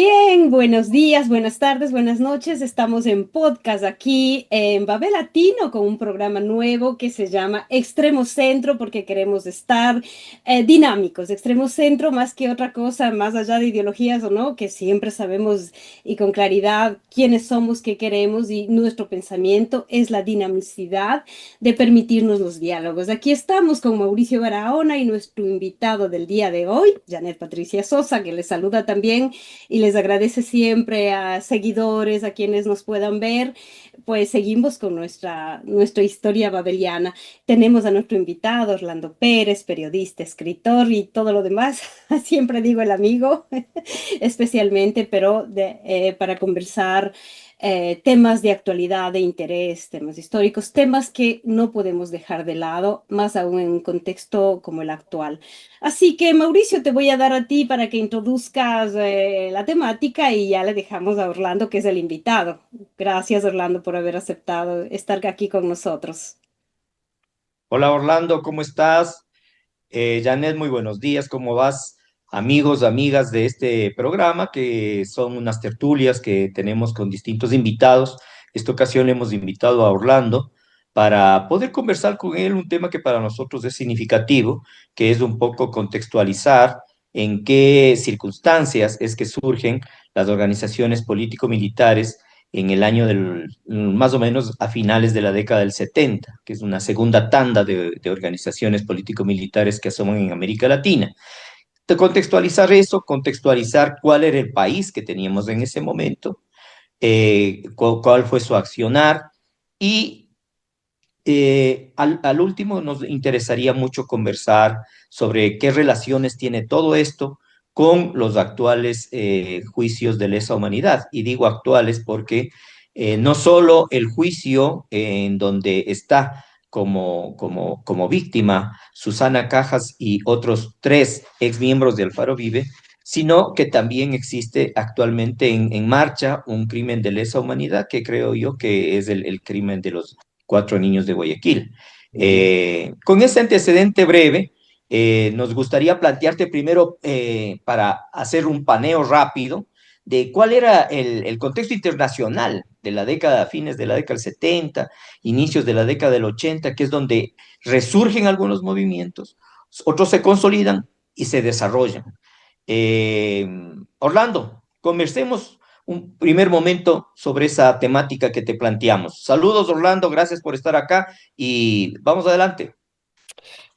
Bien, buenos días, buenas tardes, buenas noches. Estamos en podcast aquí en Babel Latino con un programa nuevo que se llama Extremo Centro porque queremos estar dinámicos. Extremo Centro más que otra cosa, más allá de ideologías o no, que siempre sabemos y con claridad quiénes somos, qué queremos y nuestro pensamiento es la dinamicidad de permitirnos los diálogos. Aquí estamos con Mauricio Barahona y nuestro invitado del día de hoy, Janet Patricia Sosa, que les saluda también y les agradece siempre a seguidores, a quienes nos puedan ver, pues seguimos con nuestra historia babeliana. Tenemos a nuestro invitado, Orlando Pérez, periodista, escritor y todo lo demás. Siempre digo el amigo, especialmente, pero para conversar temas de actualidad, de interés, temas históricos, temas que no podemos dejar de lado, más aún en un contexto como el actual. Así que, Mauricio, te voy a dar a ti para que introduzcas la temática y ya le dejamos a Orlando, que es el invitado. Gracias, Orlando, por haber aceptado estar aquí con nosotros. Hola Orlando, ¿cómo estás? Janet, muy buenos días, ¿cómo vas? Amigos, amigas de este programa, que son unas tertulias que tenemos con distintos invitados. Esta ocasión le hemos invitado a Orlando para poder conversar con él un tema que para nosotros es significativo, que es un poco contextualizar en qué circunstancias es que surgen las organizaciones político-militares en el año más o menos a finales de la década del 70, que es una segunda tanda de organizaciones político-militares que asoman en América Latina. De contextualizar eso, contextualizar cuál era el país que teníamos en ese momento, cuál fue su accionar y al último nos interesaría mucho conversar sobre qué relaciones tiene todo esto con los actuales juicios de lesa humanidad. Y digo actuales porque no solo el juicio en donde está como víctima Susana Cajas y otros tres exmiembros de Alfaro Vive, sino que también existe actualmente en marcha un crimen de lesa humanidad que creo yo que es el crimen de los cuatro niños de Guayaquil. Con ese antecedente breve, nos gustaría plantearte primero, para hacer un paneo rápido, de cuál era el contexto internacional de la década, fines de la década del 70, inicios de la década del 80, que es donde resurgen algunos movimientos, otros se consolidan y se desarrollan. Eh, Orlando, conversemos un primer momento sobre esa temática que te planteamos. Saludos, Orlando, gracias por estar acá y vamos adelante.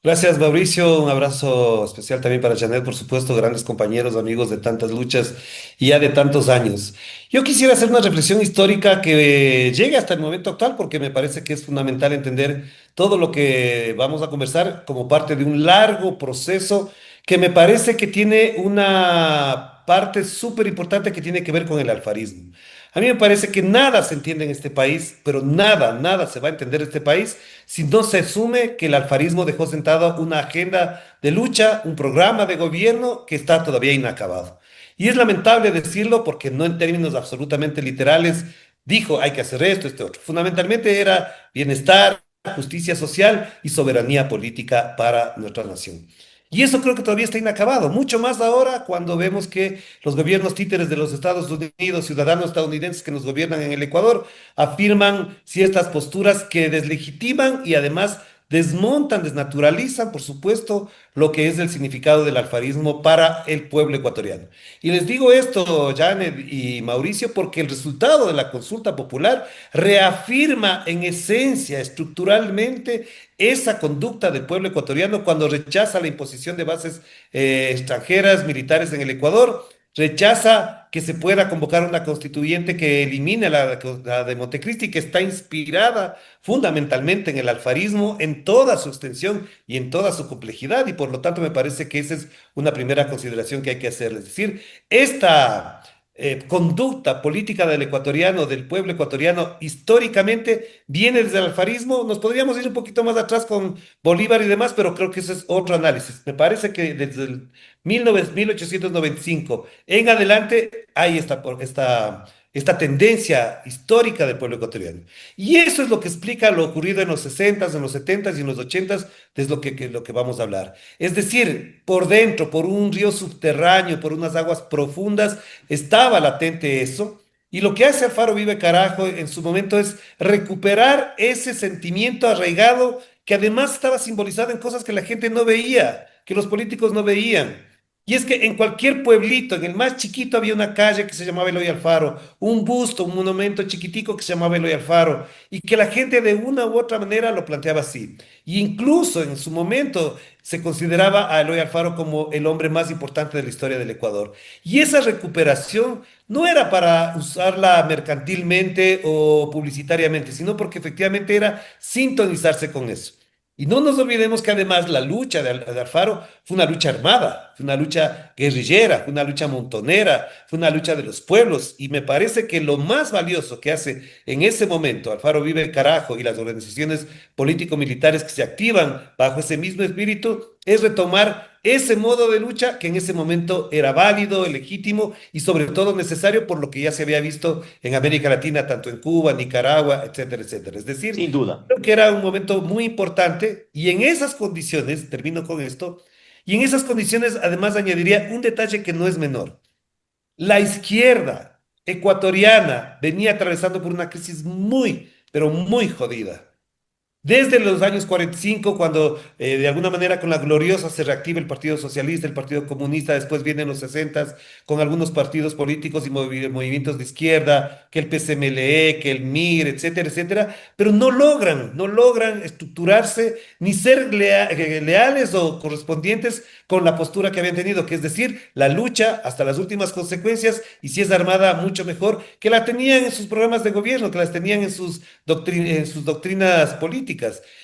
Gracias, Mauricio. Un abrazo especial también para Janet, por supuesto, grandes compañeros, amigos de tantas luchas y ya de tantos años. Yo quisiera hacer una reflexión histórica que llegue hasta el momento actual porque me parece que es fundamental entender todo lo que vamos a conversar como parte de un largo proceso que me parece que tiene una parte súper importante que tiene que ver con el alfarismo. A mí me parece que nada se entiende en este país, pero nada, nada se va a entender en este país si no se asume que el alfarismo dejó sentado una agenda de lucha, un programa de gobierno que está todavía inacabado. Y es lamentable decirlo porque no en términos absolutamente literales dijo hay que hacer esto, este otro. Fundamentalmente era bienestar, justicia social y soberanía política para nuestra nación. Y eso creo que todavía está inacabado, mucho más ahora cuando vemos que los gobiernos títeres de los Estados Unidos, ciudadanos estadounidenses que nos gobiernan en el Ecuador, afirman ciertas posturas que deslegitiman y además desmontan, desnaturalizan, por supuesto, lo que es el significado del alfarismo para el pueblo ecuatoriano. Y les digo esto, Janet y Mauricio, porque el resultado de la consulta popular reafirma en esencia, estructuralmente, esa conducta del pueblo ecuatoriano cuando rechaza la imposición de bases extranjeras militares en el Ecuador, rechaza que se pueda convocar una constituyente que elimine la de Montecristi, que está inspirada fundamentalmente en el alfarismo, en toda su extensión y en toda su complejidad, y por lo tanto me parece que esa es una primera consideración que hay que hacer. Es decir, esta conducta política del ecuatoriano, del pueblo ecuatoriano, históricamente viene desde el alfarismo. Nos podríamos ir un poquito más atrás con Bolívar y demás, pero creo que ese es otro análisis. Me parece que desde el 1895 en adelante hay esta esta tendencia histórica del pueblo ecuatoriano. Y eso es lo que explica lo ocurrido en los 60s, en los 70s y en los 80s, es lo que vamos a hablar. Es decir, por dentro, por un río subterráneo, por unas aguas profundas, estaba latente eso. Y lo que hace Alfaro Vive Carajo en su momento es recuperar ese sentimiento arraigado que además estaba simbolizado en cosas que la gente no veía, que los políticos no veían. Y es que en cualquier pueblito, en el más chiquito, había una calle que se llamaba Eloy Alfaro, un busto, un monumento chiquitico que se llamaba Eloy Alfaro, y que la gente de una u otra manera lo planteaba así. Y incluso en su momento se consideraba a Eloy Alfaro como el hombre más importante de la historia del Ecuador. Y esa recuperación no era para usarla mercantilmente o publicitariamente, sino porque efectivamente era sintonizarse con eso. Y no nos olvidemos que además la lucha de Alfaro fue una lucha armada, fue una lucha guerrillera, fue una lucha montonera, fue una lucha de los pueblos. Y me parece que lo más valioso que hace en ese momento Alfaro Vive el Carajo y las organizaciones político-militares que se activan bajo ese mismo espíritu es retomar ese modo de lucha que en ese momento era válido, legítimo y sobre todo necesario por lo que ya se había visto en América Latina, tanto en Cuba, Nicaragua, etcétera, etcétera. Es decir, Sin duda. creo que era un momento muy importante y en esas condiciones, termino con esto, y en esas condiciones además añadiría un detalle que no es menor. La izquierda ecuatoriana venía atravesando por una crisis muy, pero muy jodida. Desde los años 45, cuando de alguna manera con la gloriosa se reactiva el Partido Socialista, el Partido Comunista, después vienen los 60 con algunos partidos políticos y movimientos de izquierda, que el PCMLE, que el MIR, etcétera, etcétera, pero no logran estructurarse ni ser leales o correspondientes con la postura que habían tenido, que es decir, la lucha hasta las últimas consecuencias y si es armada, mucho mejor, que la tenían en sus programas de gobierno, que las tenían en sus doctrinas políticas.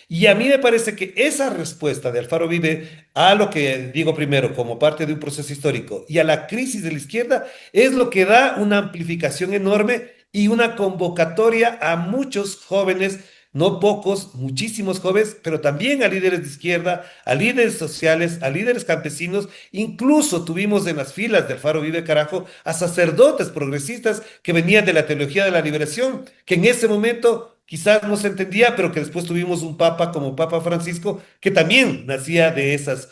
Y a mí me parece que esa respuesta de Alfaro Vive a lo que digo primero como parte de un proceso histórico y a la crisis de la izquierda es lo que da una amplificación enorme y una convocatoria a muchos jóvenes, no pocos, muchísimos jóvenes, pero también a líderes de izquierda, a líderes sociales, a líderes campesinos. Incluso tuvimos en las filas del Faro Vive Carajo a sacerdotes progresistas que venían de la teología de la liberación, que en ese momento quizás no se entendía, pero que después tuvimos un papa como Papa Francisco, que también nacía de esas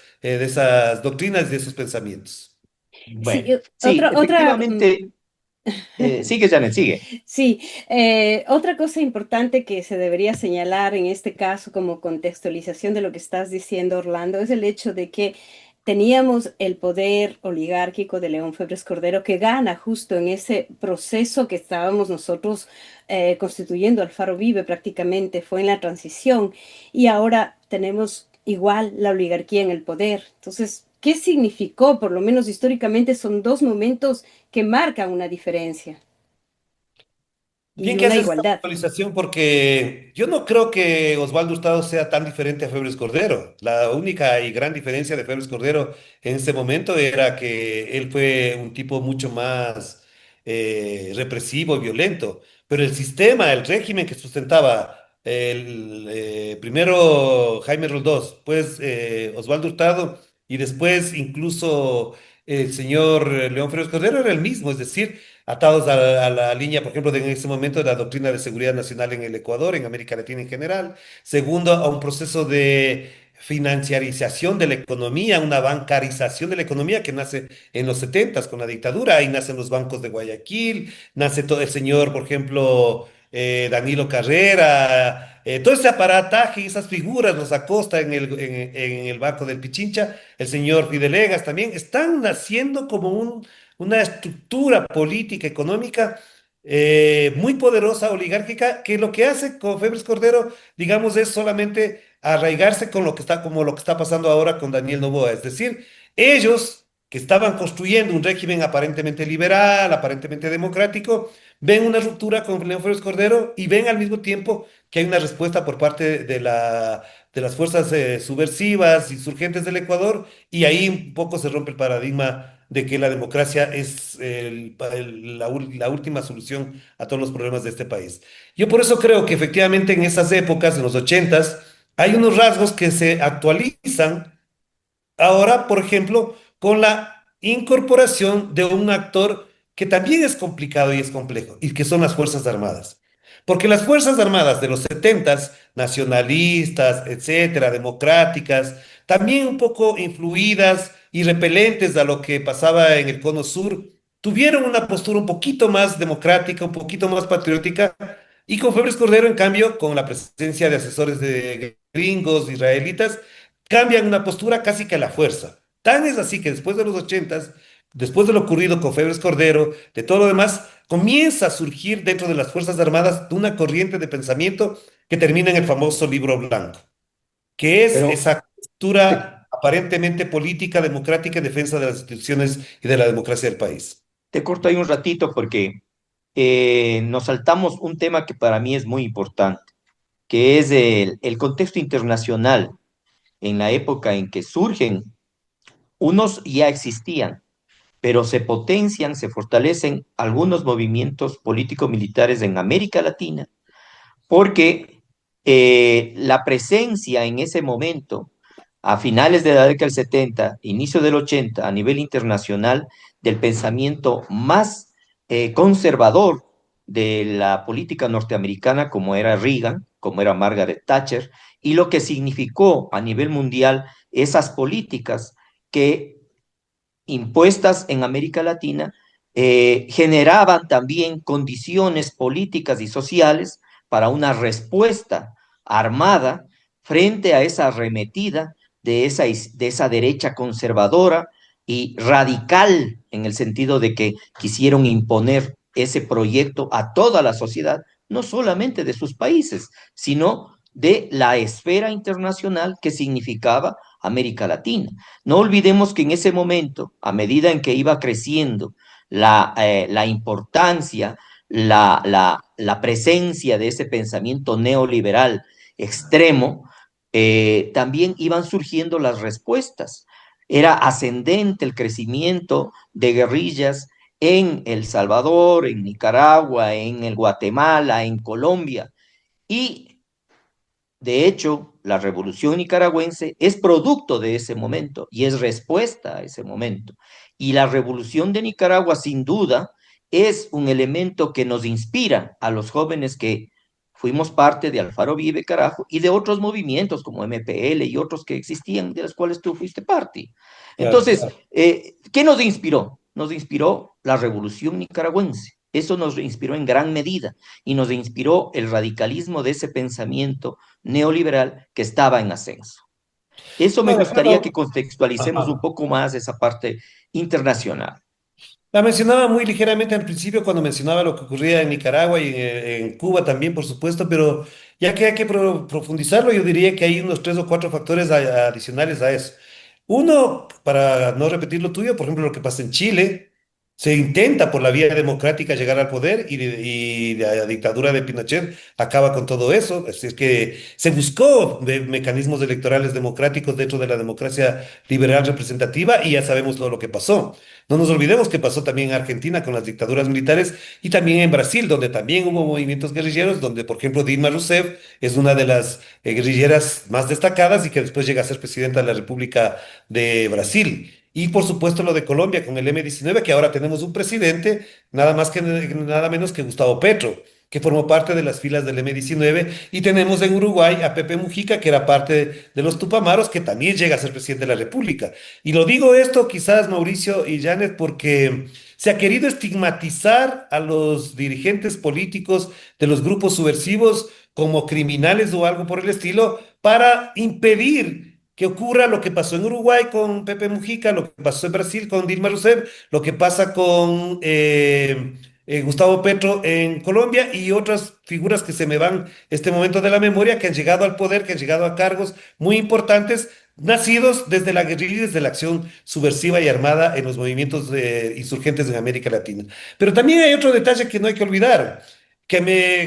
doctrinas, de esos pensamientos. Sí, Bueno, sí, otra, efectivamente. Sigue, Janet, sigue. sí, otra cosa importante que se debería señalar en este caso como contextualización de lo que estás diciendo, Orlando, es el hecho de que teníamos el poder oligárquico de León Febres Cordero que gana justo en ese proceso que estábamos nosotros constituyendo. Alfaro Vive prácticamente fue en la transición y ahora tenemos igual la oligarquía en el poder. Entonces, ¿qué significó? Por lo menos históricamente son dos momentos que marcan una diferencia Bien y que una haces esta igualdad. puntualización porque yo no creo que Osvaldo Hurtado sea tan diferente a Febres Cordero. La única y gran diferencia de Febres Cordero en ese momento era que él fue un tipo mucho más represivo y violento, pero el sistema, el régimen que sustentaba primero Jaime Roldós, pues Osvaldo Hurtado y después incluso el señor León Febres Cordero era el mismo, es decir, atados a la línea, por ejemplo, de en ese momento de la doctrina de seguridad nacional en el Ecuador, en América Latina en general. Segundo, a un proceso de financiarización de la economía, una bancarización de la economía que nace en los 70 con la dictadura. Ahí nacen los bancos de Guayaquil, nace todo el señor, por ejemplo, Danilo Carrera. Todo ese aparataje y esas figuras, los Acosta en el Banco del Pichincha, el señor Fidelegas también, están naciendo como una estructura política, económica muy poderosa, oligárquica, que lo que hace con Febres Cordero, digamos, es solamente arraigarse con lo que está, como lo que está pasando ahora con Daniel Noboa. Es decir, ellos que estaban construyendo un régimen aparentemente liberal, aparentemente democrático, ven una ruptura con León Febres Cordero y ven al mismo tiempo que hay una respuesta por parte de las fuerzas subversivas, insurgentes del Ecuador, y ahí un poco se rompe el paradigma de que la democracia es la última solución a todos los problemas de este país. Yo por eso creo que efectivamente en esas épocas, en los 80s, hay unos rasgos que se actualizan ahora, por ejemplo, con la incorporación de un actor que también es complicado y es complejo, y que son las Fuerzas Armadas. Porque las Fuerzas Armadas de los setentas, nacionalistas, etcétera, democráticas, también un poco influidas y repelentes a lo que pasaba en el Cono Sur, tuvieron una postura un poquito más democrática, un poquito más patriótica, y con Febres Cordero, en cambio, con la presencia de asesores de gringos, israelitas, cambian una postura casi que a la fuerza. Tan es así que después de los ochentas, después de lo ocurrido con Febres Cordero, de todo lo demás, comienza a surgir dentro de las Fuerzas Armadas una corriente de pensamiento que termina en el famoso Libro Blanco, que es Pero esa te, postura aparentemente política, democrática en defensa de las instituciones y de la democracia del país. te corto ahí un ratito porque nos saltamos un tema que para mí es muy importante, que es el contexto internacional en la época en que surgen. Unos ya existían, pero se potencian, se fortalecen algunos movimientos político-militares en América Latina, porque la presencia en ese momento, a finales de la década del 70, inicio del 80, a nivel internacional, del pensamiento más conservador de la política norteamericana, como era Reagan, como era Margaret Thatcher, y lo que significó a nivel mundial esas políticas que impuestas en América Latina, generaban también condiciones políticas y sociales para una respuesta armada frente a esa arremetida de esa derecha conservadora y radical en el sentido de que quisieron imponer ese proyecto a toda la sociedad, no solamente de sus países, sino de la esfera internacional que significaba América Latina. No olvidemos que en ese momento, a medida en que iba creciendo la importancia, la presencia de ese pensamiento neoliberal extremo, también iban surgiendo las respuestas. Era ascendente el crecimiento de guerrillas en El Salvador, en Nicaragua, en el Guatemala, en Colombia, y de hecho, la revolución nicaragüense es producto de ese momento y es respuesta a ese momento. Y la revolución de Nicaragua, sin duda, es un elemento que nos inspira a los jóvenes que fuimos parte de Alfaro Vive Carajo y de otros movimientos como MPL y otros que existían, de los cuales tú fuiste parte. Claro. Entonces, ¿qué nos inspiró? Nos inspiró la revolución nicaragüense. Eso nos inspiró en gran medida y nos inspiró el radicalismo de ese pensamiento neoliberal que estaba en ascenso. Eso me No, de gustaría que acuerdo. contextualicemos un Ajá. poco más esa parte internacional. La mencionaba muy ligeramente al principio cuando mencionaba lo que ocurría en Nicaragua y en Cuba también, por supuesto, pero ya que hay que profundizarlo, yo diría que hay unos tres o cuatro factores adicionales a eso. Uno, para no repetir lo tuyo, por ejemplo, lo que pasa en Chile, se intenta por la vía democrática llegar al poder y la dictadura de Pinochet acaba con todo eso. Es decir, que se buscó mecanismos electorales democráticos dentro de la democracia liberal representativa y ya sabemos todo lo que pasó. No nos olvidemos que pasó también en Argentina con las dictaduras militares y también en Brasil, donde también hubo movimientos guerrilleros, donde, por ejemplo, Dilma Rousseff es una de las guerrilleras más destacadas y que después llega a ser presidenta de la República de Brasil. Y por supuesto lo de Colombia con el M-19, que ahora tenemos un presidente, nada más que nada menos que Gustavo Petro, que formó parte de las filas del M-19, y tenemos en Uruguay a Pepe Mujica, que era parte de los Tupamaros, que también llega a ser presidente de la República. Y lo digo esto quizás, Mauricio y Janet, porque se ha querido estigmatizar a los dirigentes políticos de los grupos subversivos como criminales o algo por el estilo para impedir que ocurra lo que pasó en Uruguay con Pepe Mujica, lo que pasó en Brasil con Dilma Rousseff, lo que pasa con Gustavo Petro en Colombia y otras figuras que se me van este momento de la memoria, que han llegado al poder, que han llegado a cargos muy importantes, nacidos desde la guerrilla y desde la acción subversiva y armada en los movimientos insurgentes en América Latina. Pero también hay otro detalle que no hay que olvidar,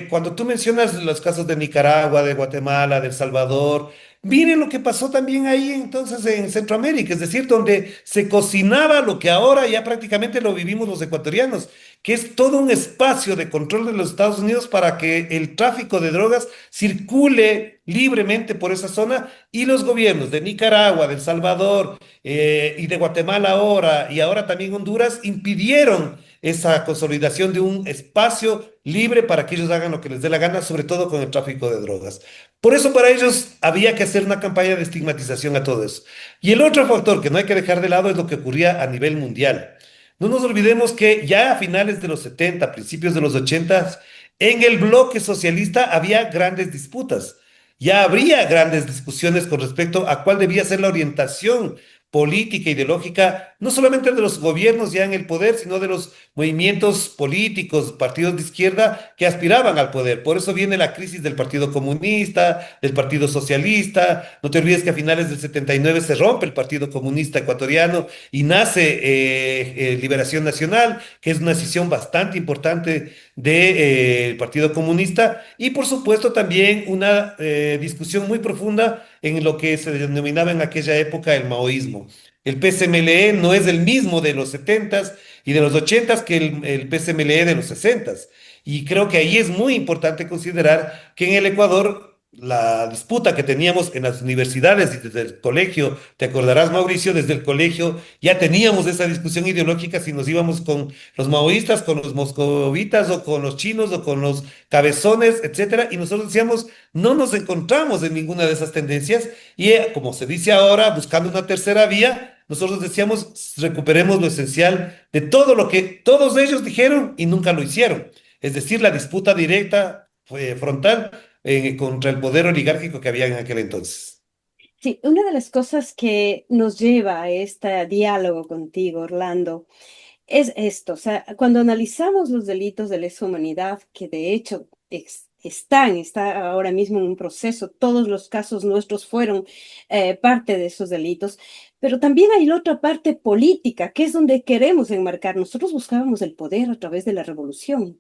cuando tú mencionas los casos de Nicaragua, de Guatemala, de El Salvador, miren lo que pasó también ahí entonces en Centroamérica, es decir, donde se cocinaba lo que ahora ya prácticamente lo vivimos los ecuatorianos, que es todo un espacio de control de los Estados Unidos para que el tráfico de drogas circule libremente por esa zona y los gobiernos de Nicaragua, de El Salvador y de Guatemala ahora y ahora también Honduras impidieron esa consolidación de un espacio libre para que ellos hagan lo que les dé la gana, sobre todo con el tráfico de drogas. Por eso para ellos había que hacer una campaña de estigmatización a todo eso. Y el otro factor que no hay que dejar de lado es lo que ocurría a nivel mundial. No nos olvidemos que ya a finales de los 70, principios de los 80, en el bloque socialista había grandes disputas. Ya habría grandes discusiones con respecto a cuál debía ser la orientación política, ideológica, no solamente de los gobiernos ya en el poder, sino de los movimientos políticos, partidos de izquierda que aspiraban al poder. Por eso viene la crisis del Partido Comunista, del Partido Socialista. No te olvides que a finales del 79 se rompe el Partido Comunista ecuatoriano y nace Liberación Nacional, que es una decisión bastante importante del Partido Comunista, y por supuesto también una discusión muy profunda en lo que se denominaba en aquella época el maoísmo. El PSMLE no es el mismo de los 70s y de los 80s que el PSMLE de los 60s. Y creo que ahí es muy importante considerar que en el Ecuador la disputa que teníamos en las universidades y desde el colegio, te acordarás, Mauricio, desde el colegio ya teníamos esa discusión ideológica si nos íbamos con los maoístas, con los moscovitas o con los chinos o con los cabezones, etcétera, y nosotros decíamos, no nos encontramos en ninguna de esas tendencias y como se dice ahora, buscando una tercera vía, nosotros decíamos, recuperemos lo esencial de todo lo que todos ellos dijeron y nunca lo hicieron. Es decir, la disputa directa, frontal, contra el poder oligárquico que había en aquel entonces. Sí, una de las cosas que nos lleva a este diálogo contigo, Orlando, es esto. O sea, cuando analizamos los delitos de lesa humanidad, que de hecho está ahora mismo en un proceso, todos los casos nuestros fueron parte de esos delitos, pero también hay la otra parte política, que es donde queremos enmarcar. Nosotros buscábamos el poder a través de la revolución.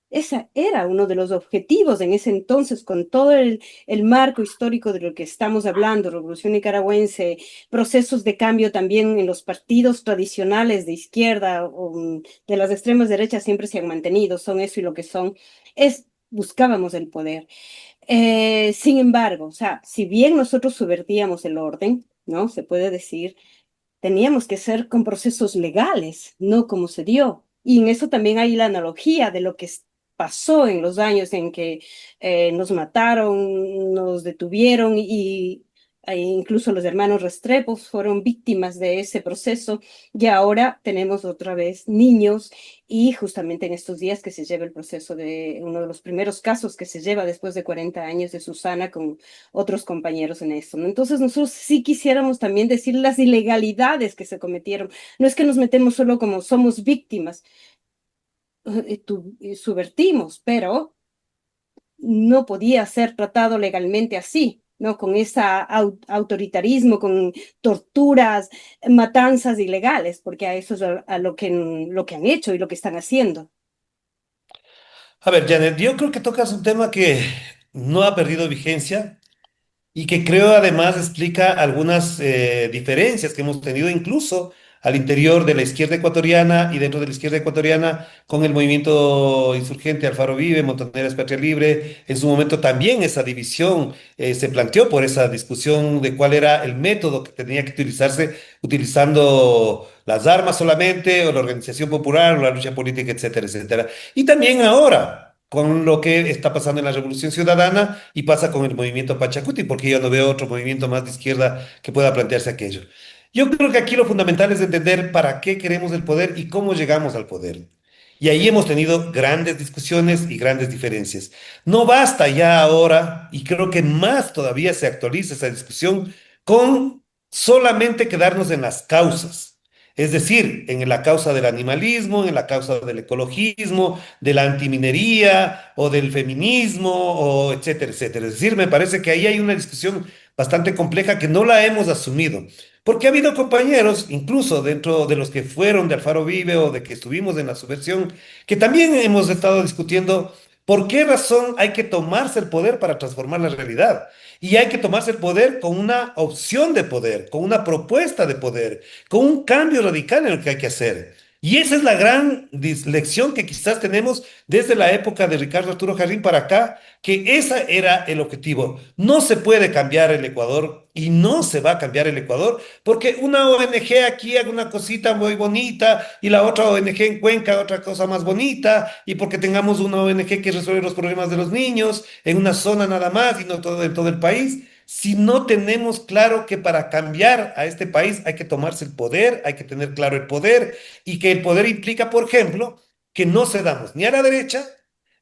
Ese era uno de los objetivos en ese entonces, con todo el marco histórico de lo que estamos hablando, Revolución Nicaragüense, procesos de cambio también en los partidos tradicionales de izquierda o de las extremas derechas siempre se han mantenido, son eso y lo que son, buscábamos el poder. Sin embargo, o sea, si bien nosotros subvertíamos el orden, ¿no? Se puede decir, teníamos que ser con procesos legales, no como se dio. Y en eso también hay la analogía de lo que pasó en los años en que nos mataron, nos detuvieron incluso los hermanos Restrepo fueron víctimas de ese proceso y ahora tenemos otra vez niños y justamente en estos días que se lleva el proceso de uno de los primeros casos que se lleva después de 40 años de Susana con otros compañeros en esto, ¿no? Entonces nosotros sí quisiéramos también decir las ilegalidades que se cometieron. No es que nos metemos solo como somos víctimas, subvertimos, pero no podía ser tratado legalmente así, ¿no? Con ese autoritarismo, con torturas, matanzas ilegales, porque a eso es a lo que han hecho y lo que están haciendo. A ver, Janet, yo creo que tocas un tema que no ha perdido vigencia y que creo además explica algunas diferencias que hemos tenido incluso al interior de la izquierda ecuatoriana y dentro de la izquierda ecuatoriana con el movimiento insurgente Alfaro Vive, Montoneras Patria Libre. En su momento también esa división se planteó por esa discusión de cuál era el método que tenía que utilizarse, utilizando las armas solamente o la organización popular o la lucha política, etcétera, etcétera. Y también ahora con lo que está pasando en la Revolución Ciudadana y pasa con el movimiento Pachacuti, porque yo no veo otro movimiento más de izquierda que pueda plantearse aquello. Yo creo que aquí lo fundamental es entender para qué queremos el poder y cómo llegamos al poder. Y ahí hemos tenido grandes discusiones y grandes diferencias. No basta ya ahora, y creo que más todavía se actualiza esa discusión, con solamente quedarnos en las causas. Es decir, en la causa del animalismo, en la causa del ecologismo, de la antiminería o del feminismo, o etcétera, etcétera. Es decir, me parece que ahí hay una discusión bastante compleja que no la hemos asumido. Porque ha habido compañeros, incluso dentro de los que fueron de Alfaro Vive o de que estuvimos en la subversión, que también hemos estado discutiendo por qué razón hay que tomarse el poder para transformar la realidad. Y hay que tomarse el poder con una opción de poder, con una propuesta de poder, con un cambio radical en lo que hay que hacer. Y esa es la gran lección que quizás tenemos desde la época de Ricardo Arturo Jarrín para acá, que ese era el objetivo. No se puede cambiar el Ecuador y no se va a cambiar el Ecuador porque una ONG aquí haga una cosita muy bonita y la otra ONG en Cuenca otra cosa más bonita y porque tengamos una ONG que resuelve los problemas de los niños en una zona nada más y no todo, en todo el país. Si no tenemos claro que para cambiar a este país hay que tomarse el poder, hay que tener claro el poder y que el poder implica, por ejemplo, que no cedamos ni a la derecha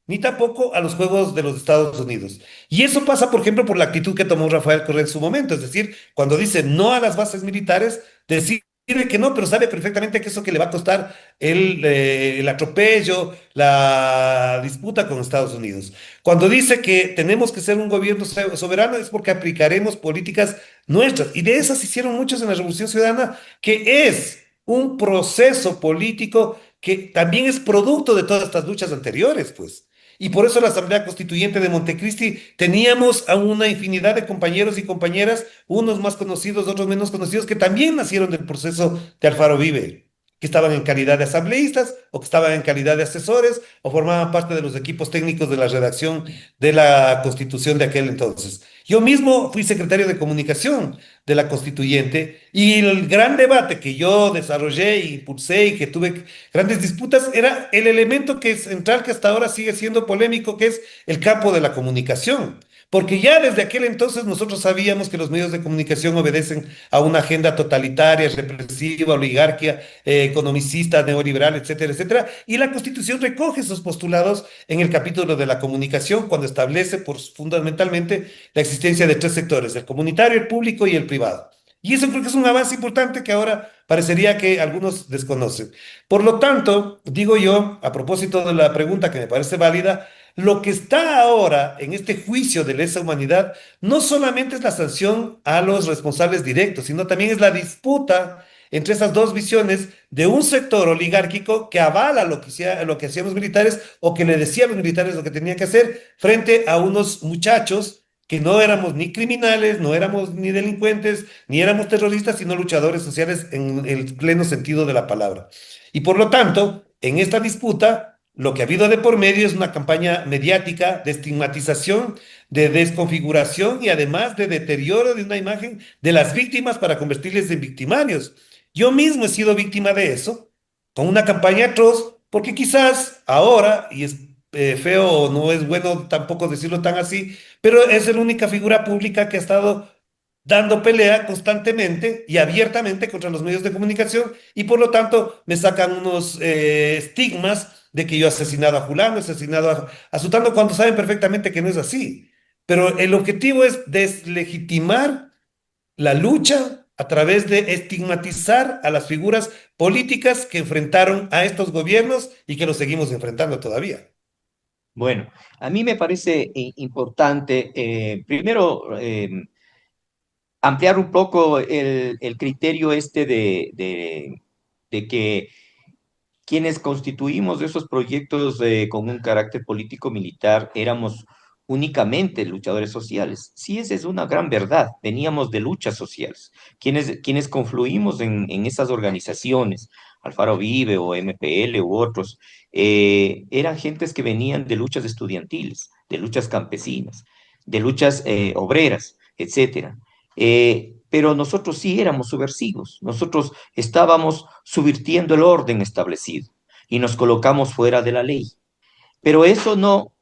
ni tampoco a los juegos de los Estados Unidos. Y eso pasa, por ejemplo, por la actitud que tomó Rafael Correa en su momento, es decir, cuando dice no a las bases militares, decir que no, pero sabe perfectamente que eso que le va a costar el atropello, la disputa con Estados Unidos. Cuando dice que tenemos que ser un gobierno soberano es porque aplicaremos políticas nuestras. Y de esas hicieron muchos en la Revolución Ciudadana, que es un proceso político que también es producto de todas estas luchas anteriores, pues. Y por eso la Asamblea Constituyente de Montecristi teníamos a una infinidad de compañeros y compañeras, unos más conocidos, otros menos conocidos, que también nacieron del proceso de Alfaro Vive, que estaban en calidad de asambleístas o que estaban en calidad de asesores o formaban parte de los equipos técnicos de la redacción de la Constitución de aquel entonces. Yo mismo fui secretario de comunicación de la Constituyente y el gran debate que yo desarrollé y impulsé y que tuve grandes disputas era el elemento que es central que hasta ahora sigue siendo polémico, que es el campo de la comunicación. Porque ya desde aquel entonces nosotros sabíamos que los medios de comunicación obedecen a una agenda totalitaria, represiva, oligarquia, economicista, neoliberal, etcétera, etcétera. Y la Constitución recoge esos postulados en el capítulo de la comunicación cuando establece fundamentalmente la existencia de tres sectores, el comunitario, el público y el privado. Y eso creo que es un avance importante que ahora parecería que algunos desconocen. Por lo tanto, digo yo, a propósito de la pregunta que me parece válida, lo que está ahora en este juicio de lesa humanidad no solamente es la sanción a los responsables directos, sino también es la disputa entre esas dos visiones de un sector oligárquico que avala lo que hacían los militares o que le decía a los militares lo que tenían que hacer frente a unos muchachos que no éramos ni criminales, no éramos ni delincuentes, ni éramos terroristas, sino luchadores sociales en el pleno sentido de la palabra. Y por lo tanto, en esta disputa, lo que ha habido de por medio es una campaña mediática de estigmatización, de desconfiguración y además de deterioro de una imagen de las víctimas para convertirles en victimarios. Yo mismo he sido víctima de eso, con una campaña atroz, porque quizás ahora, y es feo o no es bueno tampoco decirlo tan así, pero es la única figura pública que ha estado dando pelea constantemente y abiertamente contra los medios de comunicación y por lo tanto me sacan unos estigmas de que yo he asesinado a Julano, he asesinado a Sutano, cuando saben perfectamente que no es así. Pero el objetivo es deslegitimar la lucha a través de estigmatizar a las figuras políticas que enfrentaron a estos gobiernos y que los seguimos enfrentando todavía. Bueno, a mí me parece importante, primero, ampliar un poco el criterio este de que quienes constituimos esos proyectos con un carácter político-militar éramos únicamente luchadores sociales. Sí, esa es una gran verdad. Veníamos de luchas sociales. Quienes confluimos en esas organizaciones, Alfaro Vive o MPL u otros, eran gentes que venían de luchas estudiantiles, de luchas campesinas, de luchas obreras, etcétera. Pero nosotros sí éramos subversivos, nosotros estábamos subvirtiendo el orden establecido y nos colocamos fuera de la ley. Pero eso no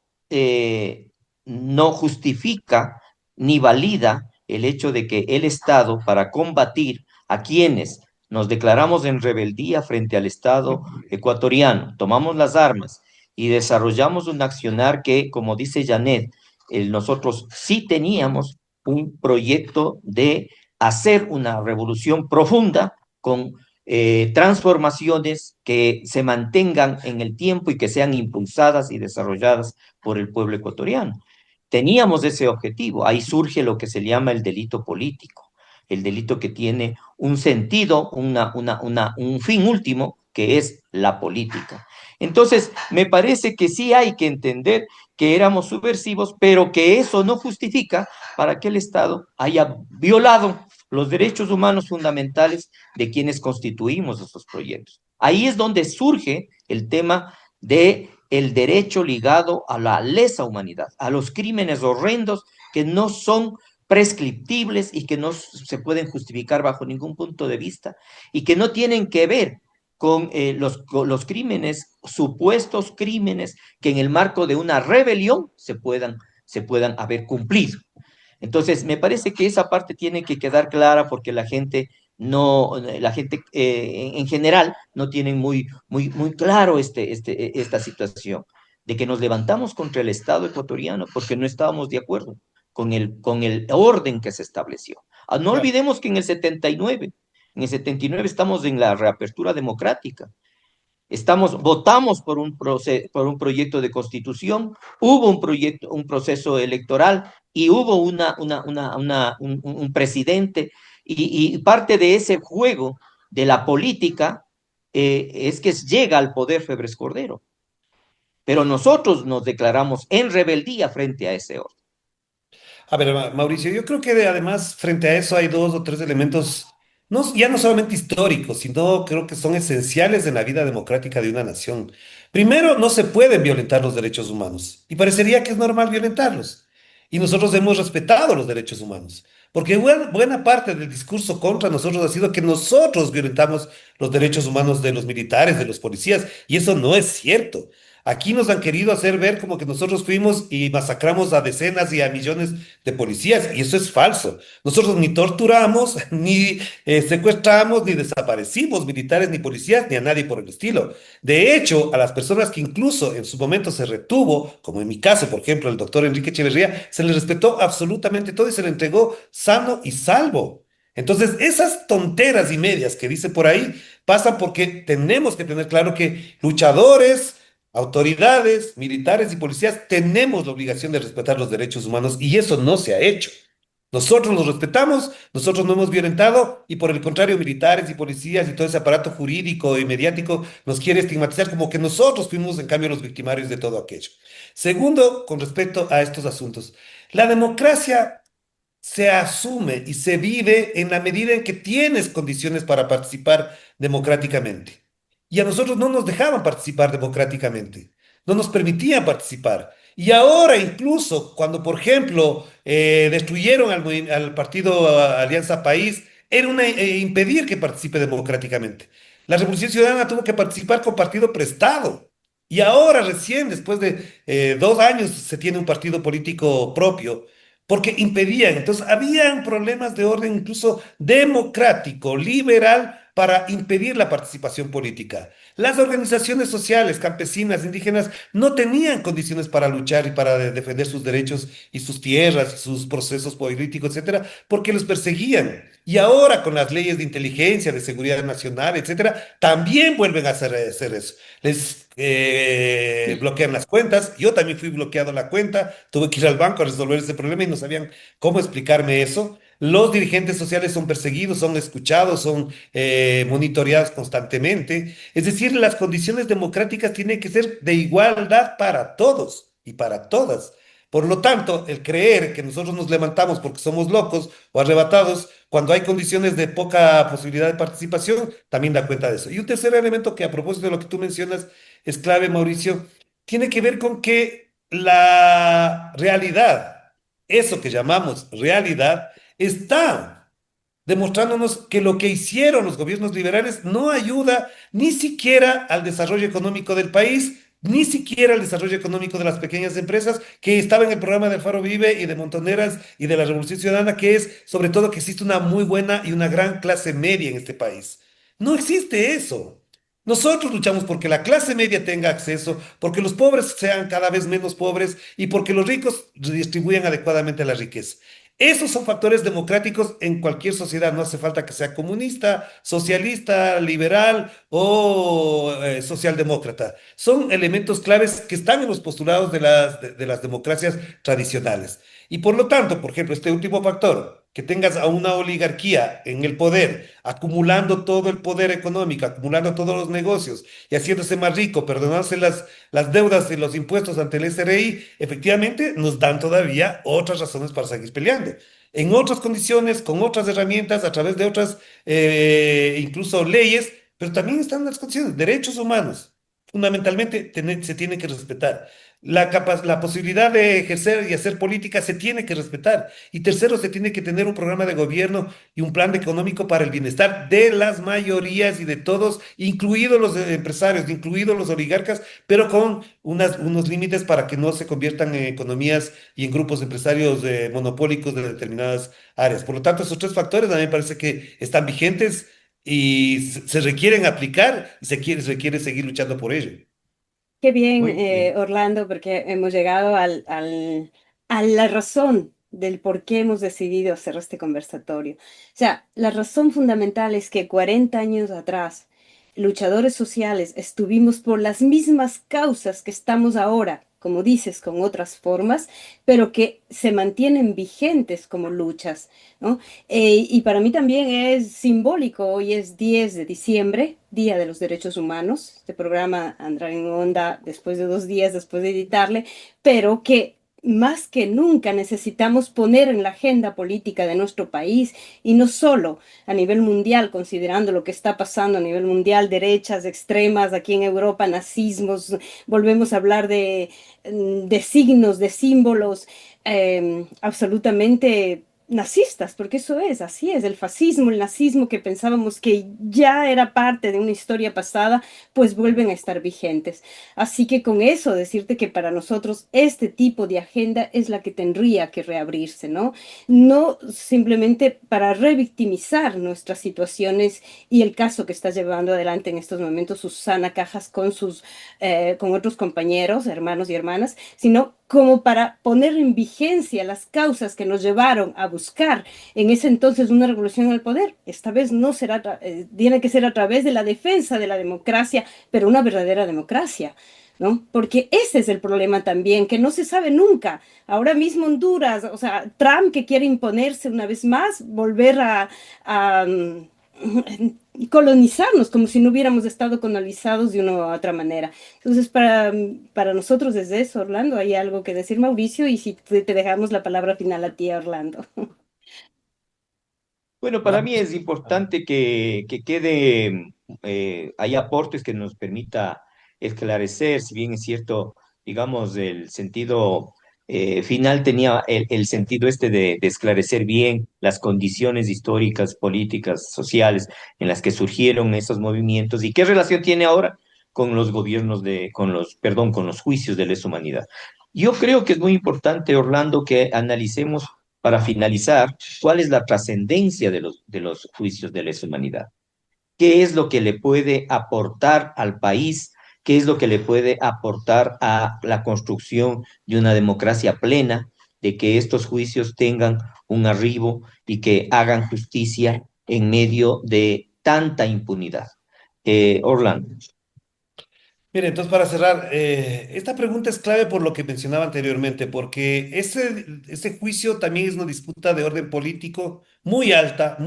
justifica ni valida el hecho de que el Estado, para combatir a quienes nos declaramos en rebeldía frente al Estado ecuatoriano, tomamos las armas y desarrollamos un accionar que, como dice Janet, nosotros sí teníamos un proyecto de hacer una revolución profunda con transformaciones que se mantengan en el tiempo y que sean impulsadas y desarrolladas por el pueblo ecuatoriano. Teníamos ese objetivo, ahí surge lo que se llama el delito político, el delito que tiene un sentido, un fin último, que es la política. Entonces, me parece que sí hay que entender que éramos subversivos, pero que eso no justifica para que el Estado haya violado los derechos humanos fundamentales de quienes constituimos esos proyectos. Ahí es donde surge el tema de el derecho ligado a la lesa humanidad, a los crímenes horrendos que no son prescriptibles y que no se pueden justificar bajo ningún punto de vista y que no tienen que ver con los crímenes, supuestos crímenes que en el marco de una rebelión se puedan haber cumplido. Entonces, me parece que esa parte tiene que quedar clara porque la gente en general no tiene muy claro esta situación de que nos levantamos contra el Estado ecuatoriano porque no estábamos de acuerdo con el orden que se estableció. No Claro. olvidemos que en el 79 estamos en la reapertura democrática. Votamos por un proyecto de constitución, hubo un proceso electoral y hubo un presidente y parte de ese juego de la política es que llega al poder Febres Cordero. Pero nosotros nos declaramos en rebeldía frente a ese orden. A ver, Mauricio, yo creo que además frente a eso hay dos o tres elementos, ya no solamente históricos, sino creo que son esenciales en la vida democrática de una nación. Primero, no se pueden violentar los derechos humanos y parecería que es normal violentarlos. Y nosotros hemos respetado los derechos humanos, porque buena parte del discurso contra nosotros ha sido que nosotros violentamos los derechos humanos de los militares, de los policías, y eso no es cierto. Aquí nos han querido hacer ver como que nosotros fuimos y masacramos a decenas y a millones de policías, y eso es falso. Nosotros ni torturamos, ni secuestramos, ni desaparecimos militares, ni policías, ni a nadie por el estilo. De hecho, a las personas que incluso en su momento se retuvo, como en mi caso, por ejemplo, el doctor Enrique Echeverría, se le respetó absolutamente todo y se le entregó sano y salvo. Entonces, esas tonteras y medias que dice por ahí pasan porque tenemos que tener claro que luchadores, autoridades, militares y policías tenemos la obligación de respetar los derechos humanos y eso no se ha hecho. Nosotros los respetamos, nosotros no hemos violentado y por el contrario, militares y policías y todo ese aparato jurídico y mediático nos quiere estigmatizar como que nosotros fuimos en cambio los victimarios de todo aquello. Segundo, con respecto a estos asuntos, la democracia se asume y se vive en la medida en que tienes condiciones para participar democráticamente. Y a nosotros no nos dejaban participar democráticamente, no nos permitían participar. Y ahora incluso cuando, por ejemplo, destruyeron al partido Alianza País, era impedir que participe democráticamente. La Revolución Ciudadana tuvo que participar con partido prestado. Y ahora recién, después de 2 años, se tiene un partido político propio porque impedían. Entonces, habían problemas de orden incluso democrático, liberal, para impedir la participación política. Las organizaciones sociales, campesinas, indígenas, no tenían condiciones para luchar y para defender sus derechos y sus tierras y sus procesos políticos, etcétera, porque los perseguían. Y ahora con las leyes de inteligencia, de seguridad nacional, etcétera, también vuelven a hacer eso. Les bloquean las cuentas. Yo también fui bloqueado la cuenta. Tuve que ir al banco a resolver ese problema y no sabían cómo explicarme eso. Los dirigentes sociales son perseguidos, son escuchados, son monitoreados constantemente. Es decir, las condiciones democráticas tienen que ser de igualdad para todos y para todas. Por lo tanto, el creer que nosotros nos levantamos porque somos locos o arrebatados, cuando hay condiciones de poca posibilidad de participación, también da cuenta de eso. Y un tercer elemento que a propósito de lo que tú mencionas es clave, Mauricio, tiene que ver con que la realidad, eso que llamamos realidad, está demostrándonos que lo que hicieron los gobiernos liberales no ayuda ni siquiera al desarrollo económico del país, ni siquiera al desarrollo económico de las pequeñas empresas que estaba en el programa de Alfaro Vive y de Montoneras y de la Revolución Ciudadana, que es sobre todo que existe una muy buena y una gran clase media en este país. No existe eso. Nosotros luchamos porque la clase media tenga acceso, porque los pobres sean cada vez menos pobres y porque los ricos distribuyan adecuadamente la riqueza. Esos son factores democráticos en cualquier sociedad. No hace falta que sea comunista, socialista, liberal o socialdemócrata. Son elementos claves que están en los postulados de las democracias tradicionales. Y por lo tanto, por ejemplo, este último factor, que tengas a una oligarquía en el poder, acumulando todo el poder económico, acumulando todos los negocios y haciéndose más rico, perdonándose las deudas y los impuestos ante el SRI, efectivamente nos dan todavía otras razones para seguir peleando. En otras condiciones, con otras herramientas, a través de otras incluso leyes, pero también están las condiciones, derechos humanos. Fundamentalmente se tiene que respetar. La posibilidad de ejercer y hacer política se tiene que respetar. Y tercero, se tiene que tener un programa de gobierno y un plan económico para el bienestar de las mayorías y de todos, incluidos los empresarios, incluidos los oligarcas, pero con unos límites para que no se conviertan en economías y en grupos empresarios monopólicos de determinadas áreas. Por lo tanto, esos tres factores a mí me parece que están vigentes y se requieren aplicar y se requiere seguir luchando por ello. Qué bien, Muy bien. Orlando, porque hemos llegado a la razón del por qué hemos decidido hacer este conversatorio. O sea, la razón fundamental es que 40 años atrás, luchadores sociales estuvimos por las mismas causas que estamos ahora, como dices, con otras formas, pero que se mantienen vigentes como luchas, ¿no? Y para mí también es simbólico, hoy es 10 de diciembre, Día de los Derechos Humanos. Este programa andará en onda después de 2 días, después de editarle, pero que más que nunca necesitamos poner en la agenda política de nuestro país y no solo a nivel mundial, considerando lo que está pasando a nivel mundial, derechas extremas, aquí en Europa, nazismos, volvemos a hablar de signos, de símbolos absolutamente nazistas, porque eso es, así es, el fascismo, el nazismo que pensábamos que ya era parte de una historia pasada, pues vuelven a estar vigentes. Así que con eso decirte que para nosotros este tipo de agenda es la que tendría que reabrirse, ¿no? No simplemente para revictimizar nuestras situaciones y el caso que está llevando adelante en estos momentos Susana Cajas con con otros compañeros, hermanos y hermanas, sino como para poner en vigencia las causas que nos llevaron a buscar en ese entonces una revolución al poder. Esta vez no será, tiene que ser a través de la defensa de la democracia, pero una verdadera democracia. ¿No? Porque ese es el problema también, que no se sabe nunca. Ahora mismo Honduras, o sea, Trump que quiere imponerse una vez más, volver a colonizarnos como si no hubiéramos estado colonizados de una u otra manera. Entonces, para nosotros desde eso, Orlando, hay algo que decir, Mauricio, y si te dejamos la palabra final a ti, Orlando. Bueno, para mí Vamos. es importante que quede, hay aportes que nos permita esclarecer, si bien es cierto, digamos, el sentido final tenía el sentido este de esclarecer bien las condiciones históricas, políticas, sociales en las que surgieron esos movimientos y qué relación tiene ahora con los gobiernos perdón, con los juicios de lesa humanidad. Yo creo que es muy importante, Orlando, que analicemos para finalizar, ¿cuál es la trascendencia de los juicios de lesa humanidad? ¿Qué es lo que le puede aportar al país? ¿Qué es lo que le puede aportar a la construcción de una democracia plena? De que estos juicios tengan un arribo y que hagan justicia en medio de tanta impunidad. Orlando. Mire, entonces para cerrar, esta pregunta es clave por lo que mencionaba anteriormente, porque ese juicio también es una disputa de orden político muy alta,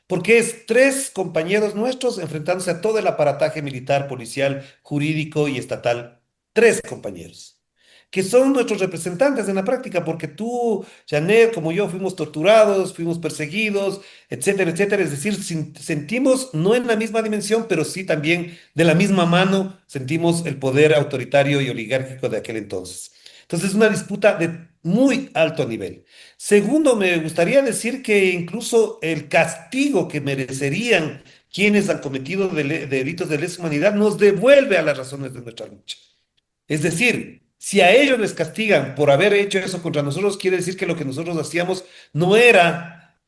porque es tres compañeros nuestros enfrentándose a todo el aparataje militar, policial, jurídico y estatal. Tres compañeros, que son nuestros representantes en la práctica, porque tú, Janet, como yo, fuimos torturados, fuimos perseguidos, etcétera, etcétera. Es decir, sentimos no en la misma dimensión, pero sí también de la misma mano sentimos el poder autoritario y oligárquico de aquel entonces. Entonces es una disputa de muy alto nivel. Segundo, me gustaría decir que incluso el castigo que merecerían quienes han cometido delitos de lesa humanidad nos devuelve a las razones de nuestra lucha. Es decir, si a ellos les castigan por haber hecho eso contra nosotros, quiere decir que lo que nosotros hacíamos no era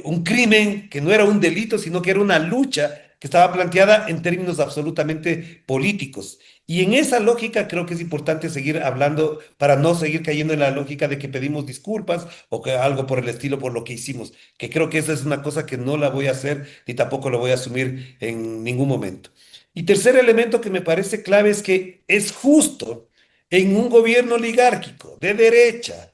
un crimen, que no era un delito, sino que era una lucha que estaba planteada en términos absolutamente políticos. Y en esa lógica creo que es importante seguir hablando para no seguir cayendo en la lógica de que pedimos disculpas o que algo por el estilo por lo que hicimos, que creo que esa es una cosa que no la voy a hacer ni tampoco la voy a asumir en ningún momento. Y tercer elemento que me parece clave es que es justo en un gobierno oligárquico de derecha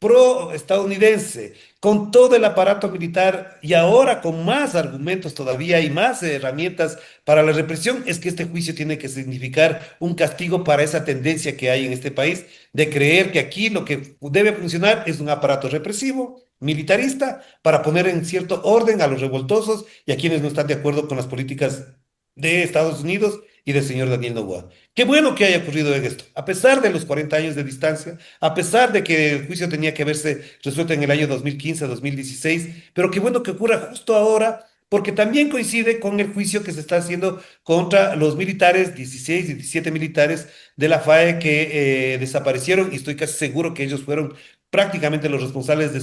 pro-estadounidense, con todo el aparato militar y ahora con más argumentos todavía y más herramientas para la represión, es que este juicio tiene que significar un castigo para esa tendencia que hay en este país de creer que aquí lo que debe funcionar es un aparato represivo, militarista, para poner en cierto orden a los revoltosos y a quienes no están de acuerdo con las políticas de Estados Unidos y del señor Daniel Noboa. Qué bueno que haya ocurrido en esto, a pesar de los 40 años de distancia, a pesar de que el juicio tenía que haberse resuelto en el año 2015, 2016, pero qué bueno que ocurra justo ahora, porque también coincide con el juicio que se está haciendo contra los militares, 16 y 17 militares de la FAE que desaparecieron, y estoy casi seguro que ellos fueron prácticamente los responsables de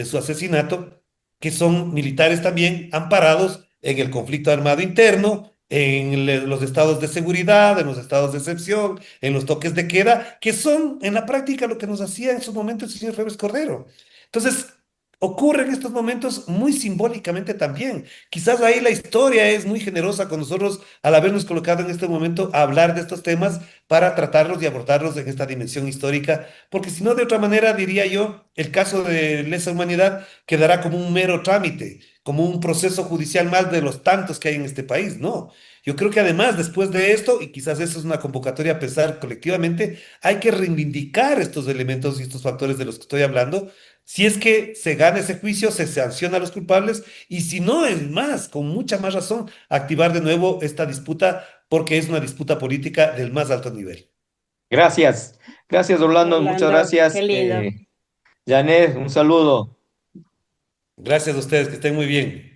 su asesinato, que son militares también amparados en el conflicto armado interno, en los estados de seguridad, en los estados de excepción, en los toques de queda, que son en la práctica lo que nos hacía en su momento el señor Febres Cordero. Entonces, ocurre en estos momentos muy simbólicamente también. Quizás ahí la historia es muy generosa con nosotros al habernos colocado en este momento a hablar de estos temas para tratarlos y abordarlos en esta dimensión histórica, porque si no, de otra manera, diría yo, el caso de lesa humanidad quedará como un mero trámite, como un proceso judicial más de los tantos que hay en este país, ¿no? Yo creo que además, después de esto, y quizás eso es una convocatoria a pensar colectivamente, hay que reivindicar estos elementos y estos factores de los que estoy hablando. Si es que se gana ese juicio, se sanciona a los culpables y si no, es más, con mucha más razón, activar de nuevo esta disputa porque es una disputa política del más alto nivel. Gracias, gracias Orlando, muchas Orlando, qué gracias. lindo. Janet, un saludo. Gracias a ustedes, que estén muy bien.